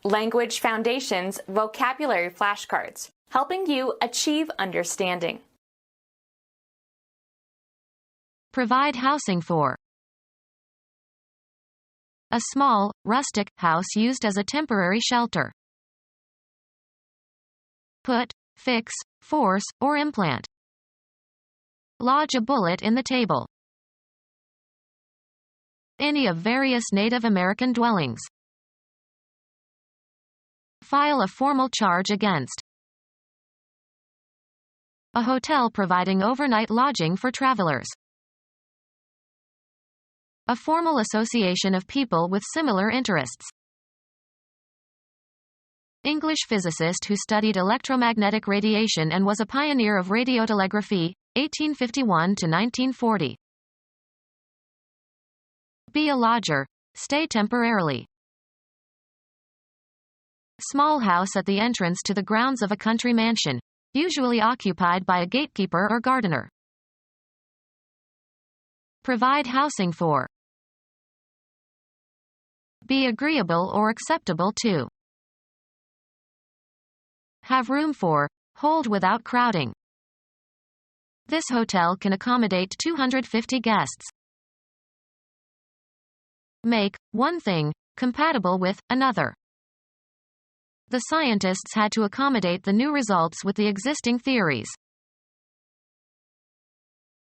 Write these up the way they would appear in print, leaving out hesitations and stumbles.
Language Foundations Vocabulary Flashcards, helping you achieve understanding. Provide housing for. A small, rustic house used as a temporary shelter. Put, fix, force, or implant. Lodge a bullet in the table. Any of various Native American dwellings. File a formal charge against. A hotel providing overnight lodging for travelers. A formal association of people with similar interests. English physicist who studied electromagnetic radiation and was a pioneer of radiotelegraphy, 1851 to 1940. Be a lodger. Stay temporarily. Small house at the entrance to the grounds of a country mansion, usually occupied by a gatekeeper or gardener. Provide housing for. Be agreeable or acceptable to. Have room for, hold without crowding. This hotel can accommodate 250 guests. Make one thing compatible with another. The scientists had to accommodate the new results with the existing theories.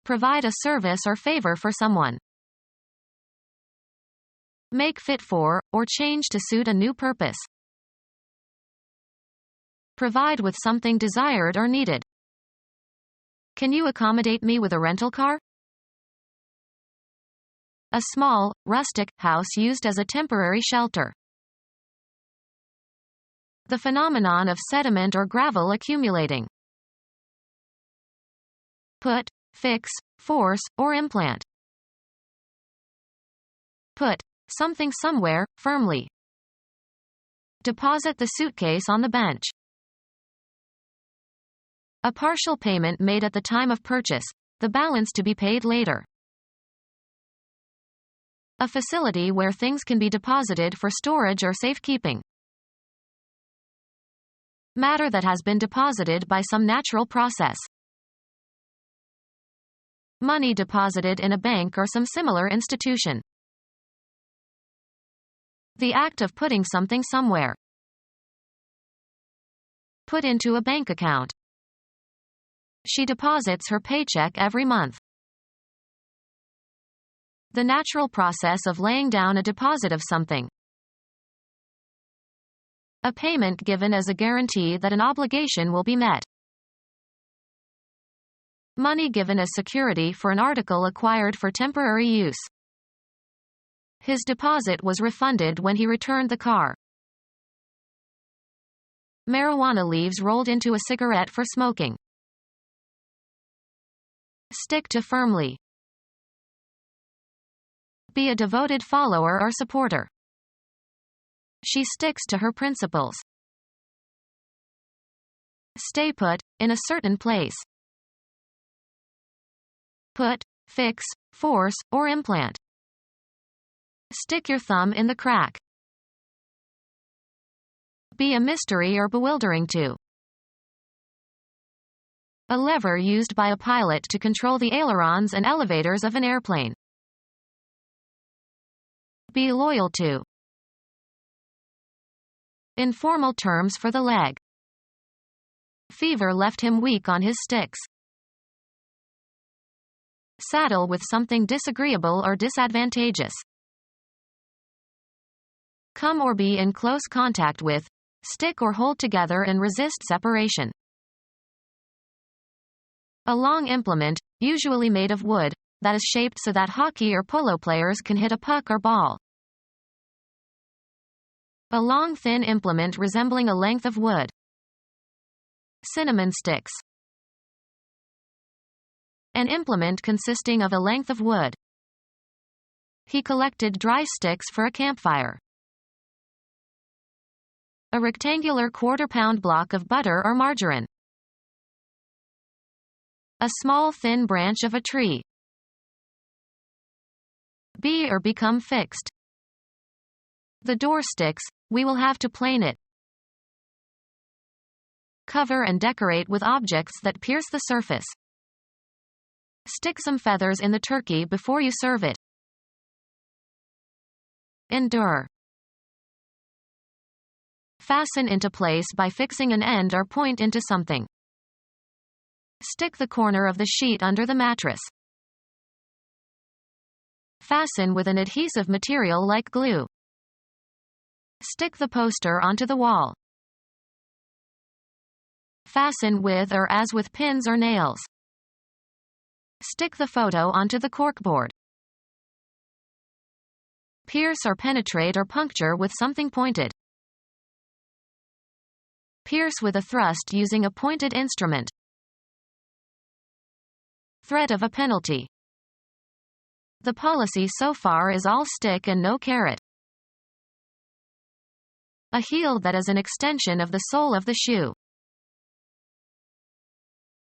Provide a service or favor for someone. Make fit for, or change to suit a new purpose. Provide with something desired or needed. Can you accommodate me with a rental car? A small, rustic house used as a temporary shelter. The phenomenon of sediment or gravel accumulating. Put, fix, force, or implant. Put something somewhere, firmly. Deposit the suitcase on the bench. A partial payment made at the time of purchase, the balance to be paid later. A facility where things can be deposited for storage or safekeeping. Matter that has been deposited by some natural process. Money deposited in a bank or some similar institution. The act of putting something somewhere. Put into a bank account. She deposits her paycheck every month. The natural process of laying down a deposit of something. A payment given as a guarantee that an obligation will be met. Money given as security for an article acquired for temporary use. His deposit was refunded when he returned the car. Marijuana leaves rolled into a cigarette for smoking. Stick to firmly. Be a devoted follower or supporter. She sticks to her principles. Stay put, in a certain place. Put, fix, force, or implant. Stick your thumb in the crack. Be a mystery or bewildering to. A lever used by a pilot to control the ailerons and elevators of an airplane. Be loyal to. Informal terms for the leg. Fever left him weak on his sticks. Saddle with something disagreeable or disadvantageous. Come or be in close contact with, stick or hold together and resist separation. A long implement, usually made of wood, that is shaped so that hockey or polo players can hit a puck or ball. A long thin implement resembling a length of wood. Cinnamon sticks. An implement consisting of a length of wood. He collected dry sticks for a campfire. A rectangular quarter-pound block of butter or margarine. A small thin branch of a tree. Be or become fixed. The door sticks, we will have to plane it. Cover and decorate with objects that pierce the surface. Stick some feathers in the turkey before you serve it. Endure. Fasten into place by fixing an end or point into something. Stick the corner of the sheet under the mattress. Fasten with an adhesive material like glue. Stick the poster onto the wall. Fasten with or as with pins or nails. Stick the photo onto the corkboard. Pierce or penetrate or puncture with something pointed. Pierce with a thrust using a pointed instrument. Threat of a penalty. The policy so far is all stick and no carrot. A heel that is an extension of the sole of the shoe.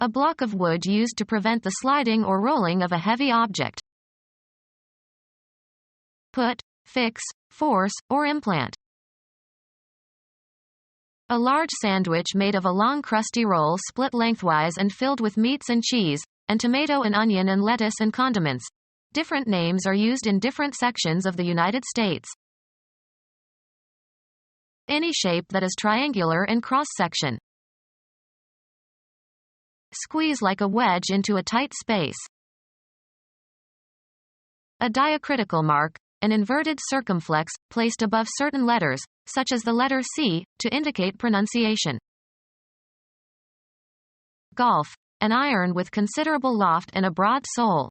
A block of wood used to prevent the sliding or rolling of a heavy object. Put, fix, force, or implant. A large sandwich made of a long crusty roll split lengthwise and filled with meats and cheese, and tomato and onion and lettuce and condiments. Different names are used in different sections of the United States. Any shape that is triangular in cross-section. Squeeze like a wedge into a tight space. A diacritical mark, an inverted circumflex, placed above certain letters, such as the letter C, to indicate pronunciation. Golf, an iron with considerable loft and a broad sole.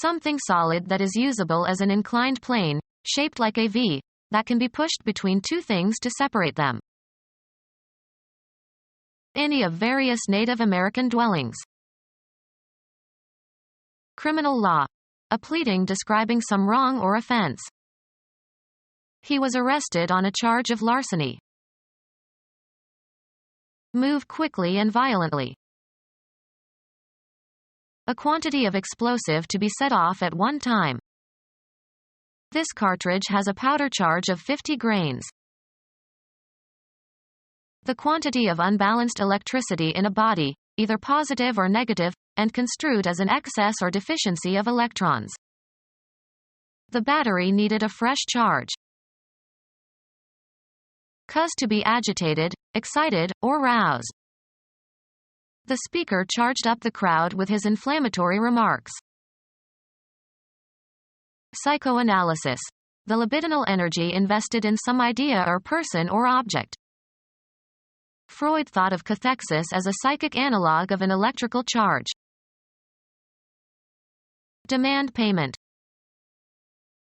Something solid that is usable as an inclined plane, shaped like a V, that can be pushed between two things to separate them. Any of various Native American dwellings. Criminal law. A pleading describing some wrong or offense. He was arrested on a charge of larceny. Move quickly and violently. A quantity of explosive to be set off at one time. This cartridge has a powder charge of 50 grains. The quantity of unbalanced electricity in a body, either positive or negative, and construed as an excess or deficiency of electrons. The battery needed a fresh charge. Cause to be agitated, excited, or roused. The speaker charged up the crowd with his inflammatory remarks. Psychoanalysis. The libidinal energy invested in some idea or person or object. Freud thought of cathexis as a psychic analog of an electrical charge. Demand payment.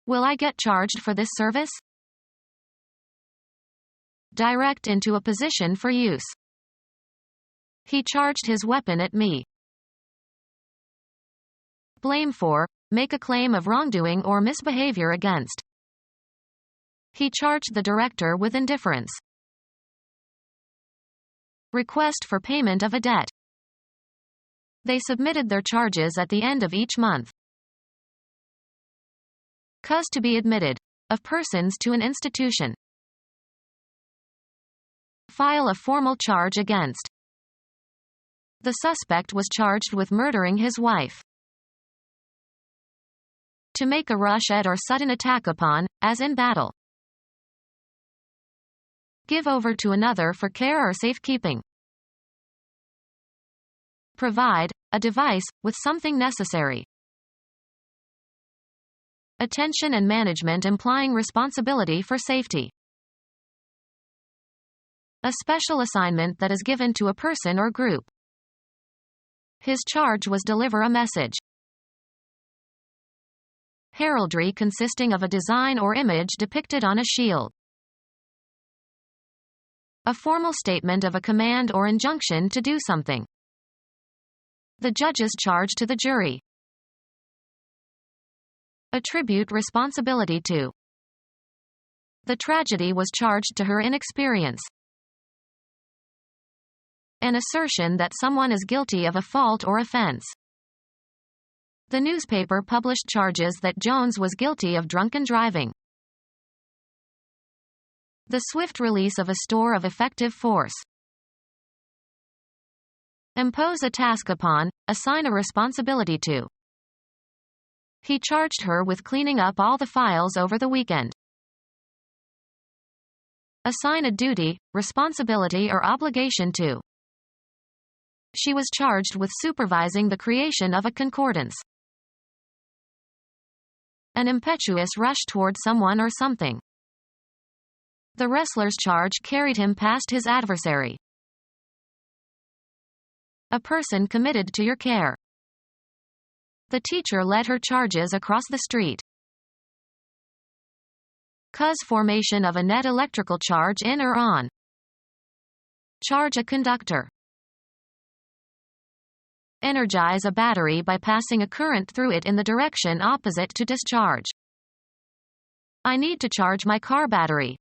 Will I get charged for this service? Direct into a position for use. He charged his weapon at me. Blame for, make a claim of wrongdoing or misbehavior against. He charged the director with indifference. Request for payment of a debt. They submitted their charges at the end of each month. Cause to be admitted. Of persons to an institution. File a formal charge against. The suspect was charged with murdering his wife. To make a rush at or sudden attack upon, as in battle. Give over to another for care or safekeeping. Provide, a device, with something necessary. Attention and management implying responsibility for safety. A special assignment that is given to a person or group. His charge was deliver a message. Heraldry consisting of a design or image depicted on a shield. A formal statement of a command or injunction to do something. The judge's charge to the jury. Attribute responsibility to. The tragedy was charged to her inexperience. An assertion that someone is guilty of a fault or offense. The newspaper published charges that Jones was guilty of drunken driving. The swift release of a store of effective force. Impose a task upon, assign a responsibility to. He charged her with cleaning up all the files over the weekend. Assign a duty, responsibility or obligation to. She was charged with supervising the creation of a concordance. An impetuous rush toward someone or something. The wrestler's charge carried him past his adversary. A person committed to your care. The teacher led her charges across the street. Cause formation of a net electrical charge in or on. Charge a conductor. Energize a battery by passing a current through it in the direction opposite to discharge. I need to charge my car battery.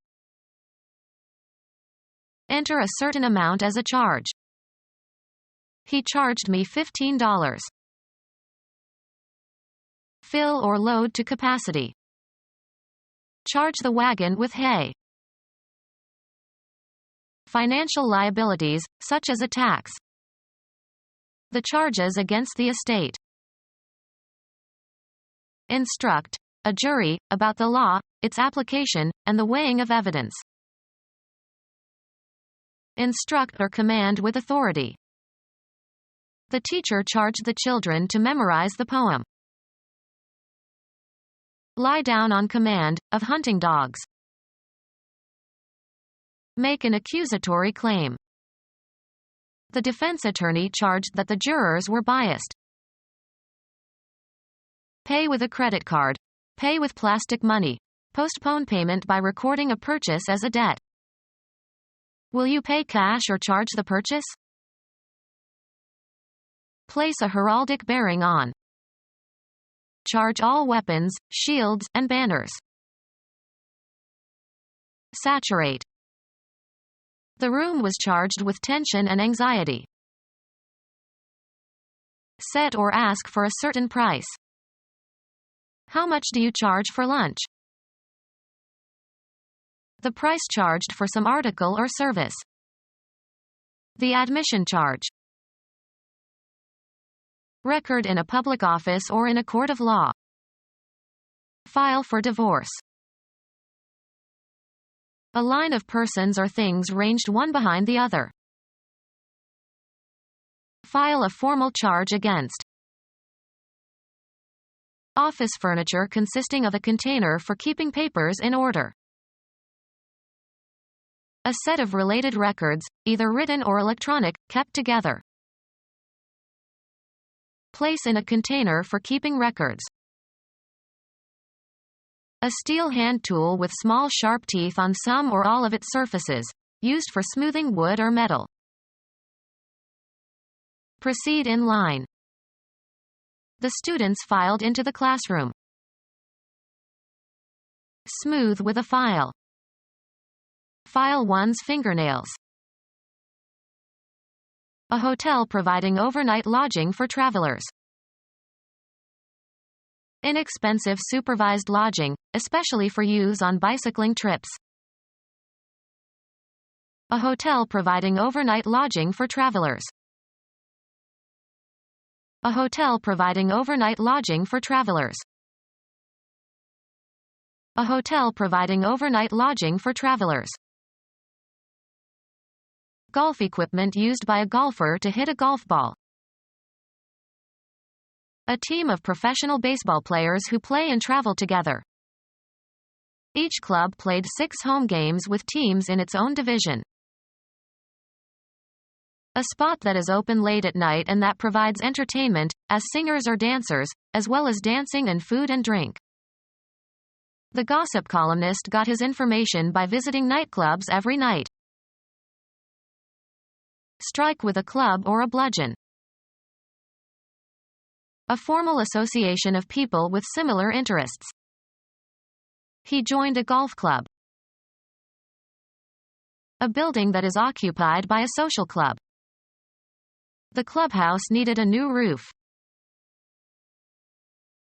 Enter a certain amount as a charge. He charged me $15. Fill or load to capacity. Charge the wagon with hay. Financial liabilities, such as a tax. The charges against the estate. Instruct a jury about the law, its application, and the weighing of evidence. Instruct or command with authority. The teacher charged the children to memorize the poem. Lie down on command, of hunting dogs. Make an accusatory claim. The defense attorney charged that the jurors were biased. Pay with a credit card. Pay with plastic money. Postpone payment by recording a purchase as a debt. Will you pay cash or charge the purchase? Place a heraldic bearing on. Charge all weapons, shields, and banners. Saturate. The room was charged with tension and anxiety. Set or ask for a certain price. How much do you charge for lunch? The price charged for some article or service. The admission charge. Record in a public office or in a court of law. File for divorce. A line of persons or things ranged one behind the other. File a formal charge against. Office furniture consisting of a container for keeping papers in order. A set of related records, either written or electronic, kept together. Place in a container for keeping records. A steel hand tool with small sharp teeth on some or all of its surfaces, used for smoothing wood or metal. Proceed in line. The students filed into the classroom. Smooth with a file. File one's fingernails. A hotel providing overnight lodging for travelers. Inexpensive supervised lodging, especially for use on bicycling trips. A hotel providing overnight lodging for travelers. A hotel providing overnight lodging for travelers. A hotel providing overnight lodging for travelers. Golf equipment used by a golfer to hit a golf ball. A team of professional baseball players who play and travel together. Each club played 6 home games with teams in its own division. A spot that is open late at night and that provides entertainment, as singers or dancers, as well as dancing and food and drink. The gossip columnist got his information by visiting nightclubs every night. Strike with a club or a bludgeon. A formal association of people with similar interests. He joined a golf club. A building that is occupied by a social club. The clubhouse needed a new roof.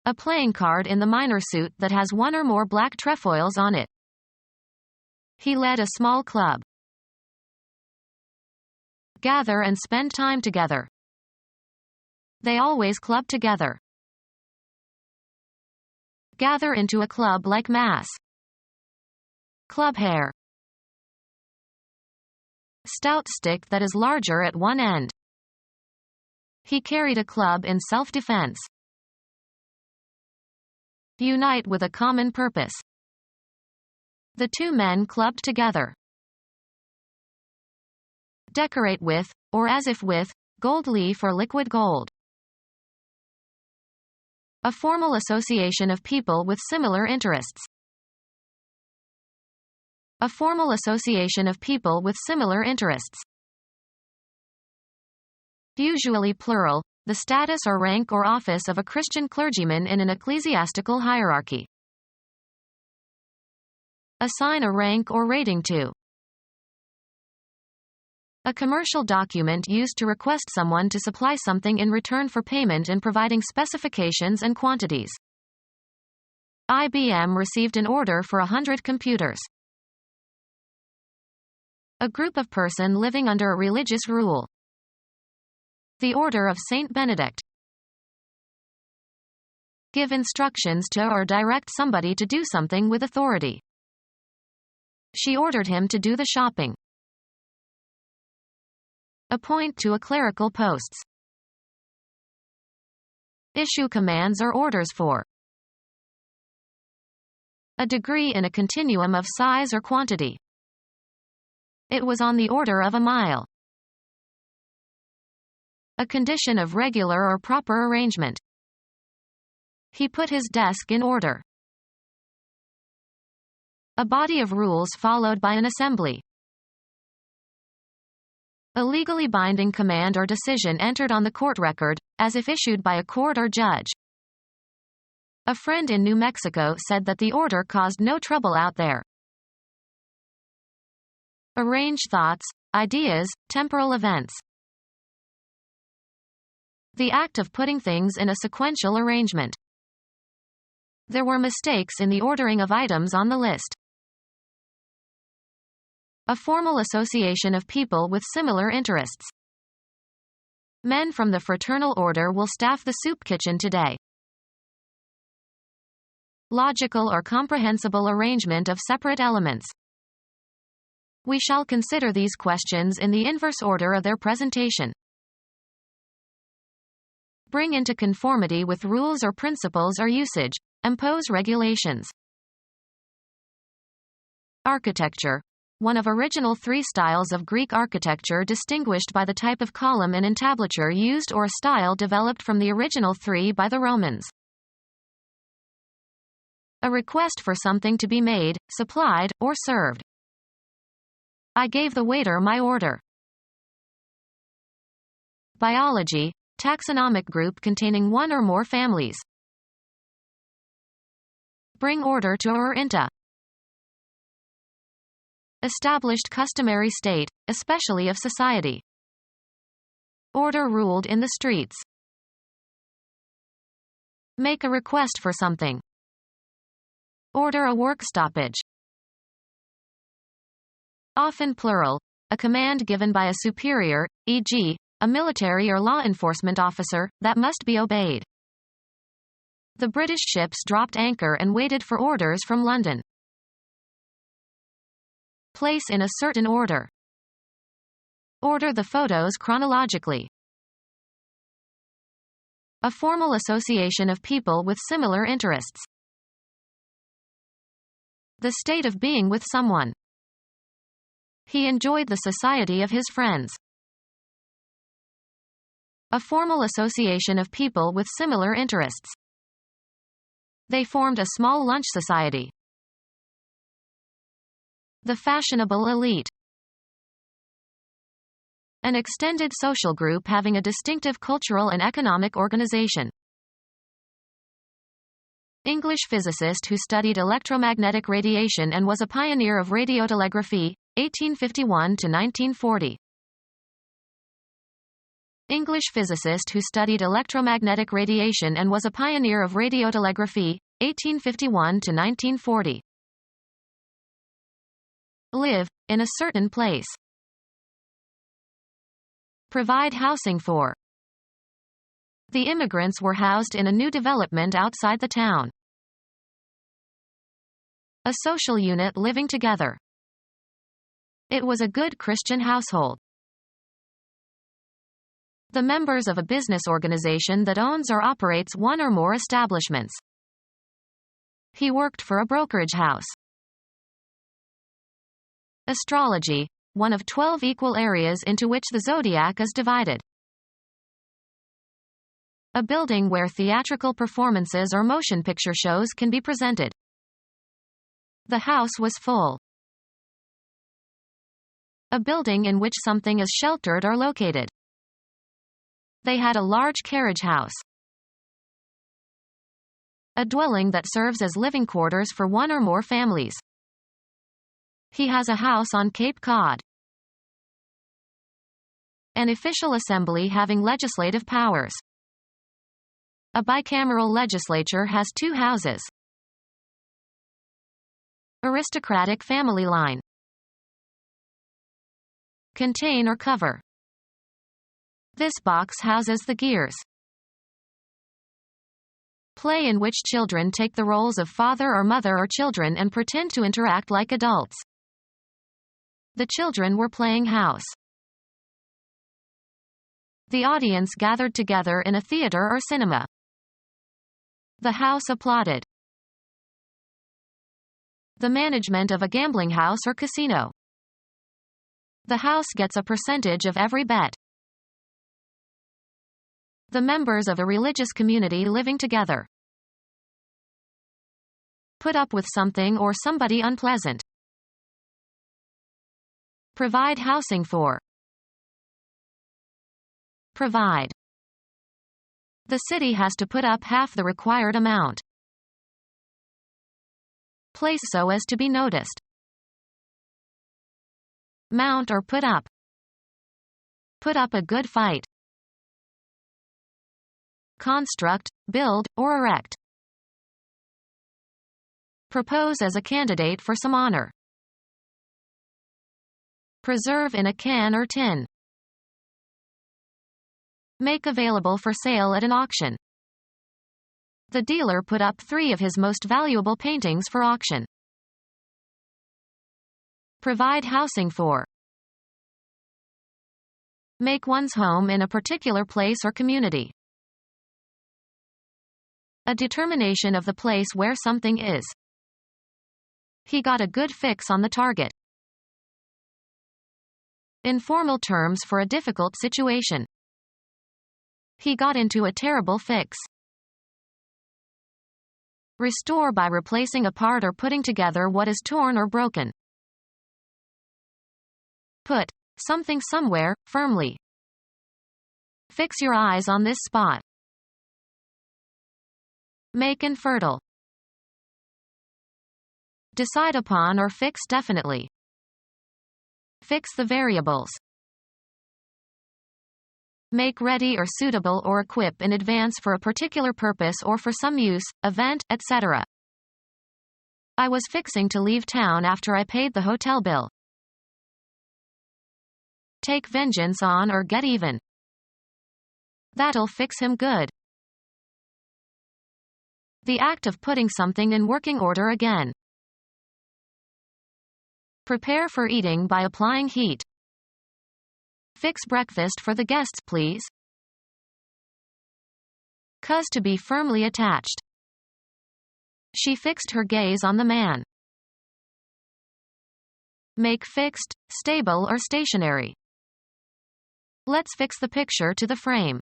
A playing card in the minor suit that has one or more black trefoils on it. He led a small club. Gather and spend time together. They always club together. Gather into a club like mass. Club hair. Stout stick that is larger at one end. He carried a club in self-defense. Unite with a common purpose. The two men clubbed together. Decorate with, or as if with, gold leaf or liquid gold. A formal association of people with similar interests. A formal association of people with similar interests. Usually plural, the status or rank or office of a Christian clergyman in an ecclesiastical hierarchy. Assign a rank or rating to. A commercial document used to request someone to supply something in return for payment and providing specifications and quantities. IBM received an order for 100 computers. A group of person living under a religious rule. The Order of Saint Benedict. Give instructions to or direct somebody to do something with authority. She ordered him to do the shopping. Appoint to a clerical posts. Issue commands or orders for. A degree in a continuum of size or quantity. It was on the order of a mile. A condition of regular or proper arrangement. He put his desk in order. A body of rules followed by an assembly. A legally binding command or decision entered on the court record, as if issued by a court or judge. A friend in New Mexico said that the order caused no trouble out there. Arrange thoughts, ideas, temporal events. The act of putting things in a sequential arrangement. There were mistakes in the ordering of items on the list. A formal association of people with similar interests. Men from the fraternal order will staff the soup kitchen today. Logical or comprehensible arrangement of separate elements. We shall consider these questions in the inverse order of their presentation. Bring into conformity with rules or principles or usage. Impose regulations. Architecture. One of original three styles of Greek architecture distinguished by the type of column and entablature used or a style developed from the original three by the Romans. A request for something to be made, supplied, or served. I gave the waiter my order. Biology. Taxonomic group containing one or more families. Bring order to or into. Established customary state, especially of society. Order ruled in the streets. Make a request for something. Order a work stoppage. Often plural, a command given by a superior, e.g., a military or law enforcement officer, that must be obeyed. The British ships dropped anchor and waited for orders from London. Place in a certain order. Order the photos chronologically. A formal association of people with similar interests. The state of being with someone. He enjoyed the society of his friends. A formal association of people with similar interests. They formed a small lunch society. The fashionable elite. An extended social group having a distinctive cultural and economic organization. English physicist who studied electromagnetic radiation and was a pioneer of radiotelegraphy, 1851 to 1940. English physicist who studied electromagnetic radiation and was a pioneer of radiotelegraphy, 1851 to 1940. live, in a certain place. Provide housing for. The immigrants were housed in a new development outside the town. A social unit living together. It was a good Christian household. The members of a business organization that owns or operates one or more establishments. He worked for a brokerage house. Astrology, one of 12 equal areas into which the zodiac is divided. A building where theatrical performances or motion picture shows can be presented. The house was full. A building in which something is sheltered or located. They had a large carriage house. A dwelling that serves as living quarters for one or more families. He has a house on Cape Cod. An official assembly having legislative powers. A bicameral legislature has 2 houses. Aristocratic family line. Contain or cover. This box houses the gears. Play in which children take the roles of father or mother or children and pretend to interact like adults. The children were playing house. The audience gathered together in a theater or cinema. The house applauded. The management of a gambling house or casino. The house gets a percentage of every bet. The members of a religious community living together. Put up with something or somebody unpleasant. Provide housing for. Provide. The city has to put up half the required amount. Place so as to be noticed. Mount or put up. Put up a good fight. Construct, build, or erect. Propose as a candidate for some honor. Preserve in a can or tin. Make available for sale at an auction. The dealer put up 3 of his most valuable paintings for auction. Provide housing for. Make one's home in a particular place or community. A determination of the place where something is. He got a good fix on the target. Informal terms for a difficult situation. He got into a terrible fix. Restore by replacing a part or putting together what is torn or broken. Put something somewhere, firmly. Fix your eyes on this spot. Make infertile. Decide upon or fix definitely. Fix the variables. Make ready or suitable or equip in advance for a particular purpose or for some use, event, etc. I was fixing to leave town after I paid the hotel bill. Take vengeance on or get even. That'll fix him good. The act of putting something in working order again. Prepare for eating by applying heat. Fix breakfast for the guests, please. Cause to be firmly attached. She fixed her gaze on the man. Make fixed, stable or stationary. Let's fix the picture to the frame.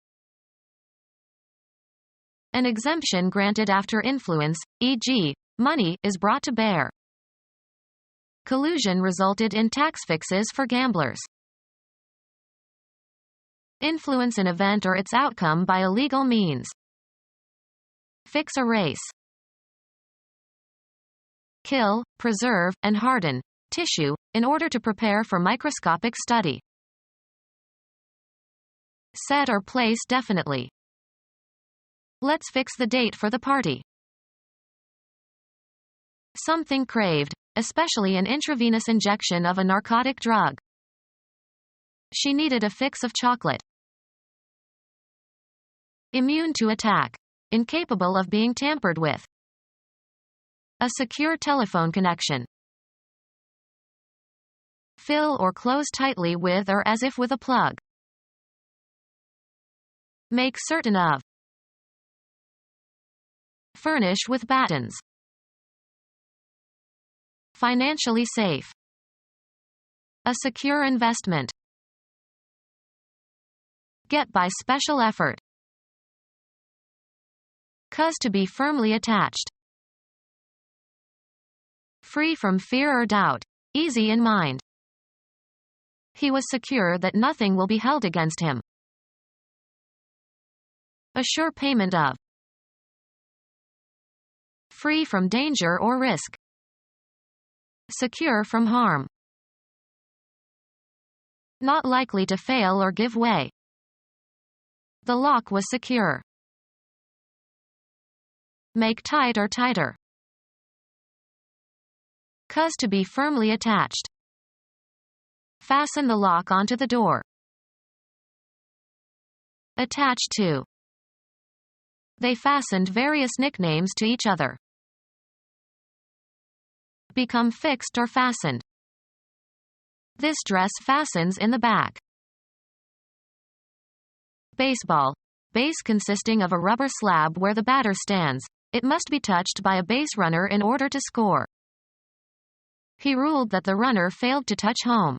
An exemption granted after influence, e.g., money, is brought to bear. Collusion resulted in tax fixes for gamblers. Influence an event or its outcome by illegal means. Fix a race. Kill, preserve, and harden tissue in order to prepare for microscopic study. Set or place definitely. Let's fix the date for the party. Something craved, especially an intravenous injection of a narcotic drug. She needed a fix of chocolate. Immune to attack. Incapable of being tampered with. A secure telephone connection. Fill or close tightly with or as if with a plug. Make certain of. Furnish with battens. Financially safe. A secure investment. Get by special effort. Cause to be firmly attached. Free from fear or doubt. Easy in mind. He was secure that nothing will be held against him. A sure payment of. Free from danger or risk. Secure from harm. Not likely to fail or give way. The lock was secure. Make tight or tighter. Cause to be firmly attached. Fasten the lock onto the door. Attached to. They fastened various nicknames to each other. Become fixed or fastened. This dress fastens in the back. Baseball. Base consisting of a rubber slab where the batter stands. It must be touched by a base runner in order to score. He ruled that the runner failed to touch home.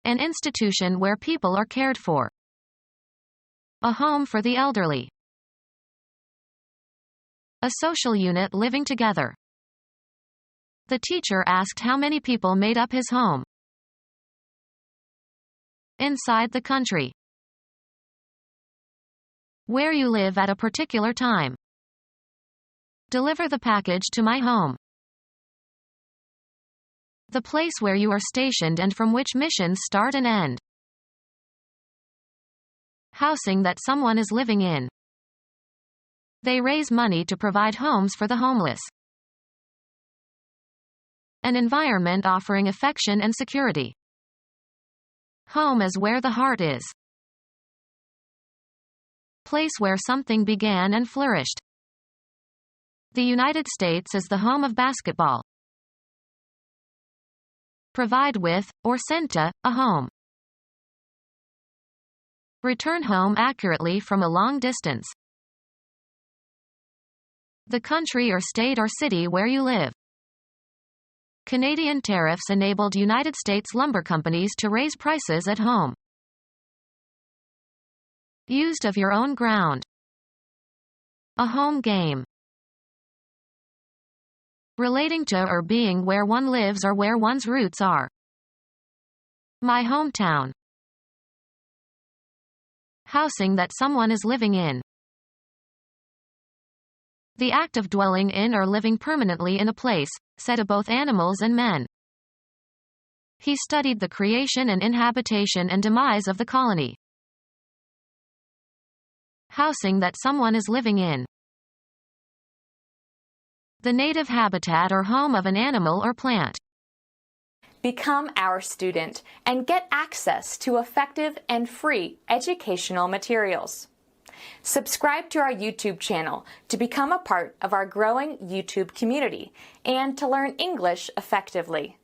An institution where people are cared for. A home for the elderly. A social unit living together. The teacher asked how many people made up his home. Inside the country. Where you live at a particular time. Deliver the package to my home. The place where you are stationed and from which missions start and end. Housing that someone is living in. They raise money to provide homes for the homeless. An environment offering affection and security. Home is where the heart is. Place where something began and flourished. The United States is the home of basketball. Provide with, or send to, a home. Return home accurately from a long distance. The country or state or city where you live. Canadian tariffs enabled United States lumber companies to raise prices at home. Used of your own ground. A home game. Relating to or being where one lives or where one's roots are. My hometown. Housing that someone is living in. The act of dwelling in or living permanently in a place, said of both animals and men. He studied the creation and inhabitation and demise of the colony. Housing that someone is living in. The native habitat or home of an animal or plant. Become our student and get access to effective and free educational materials. Subscribe to our YouTube channel to become a part of our growing YouTube community and to learn English effectively.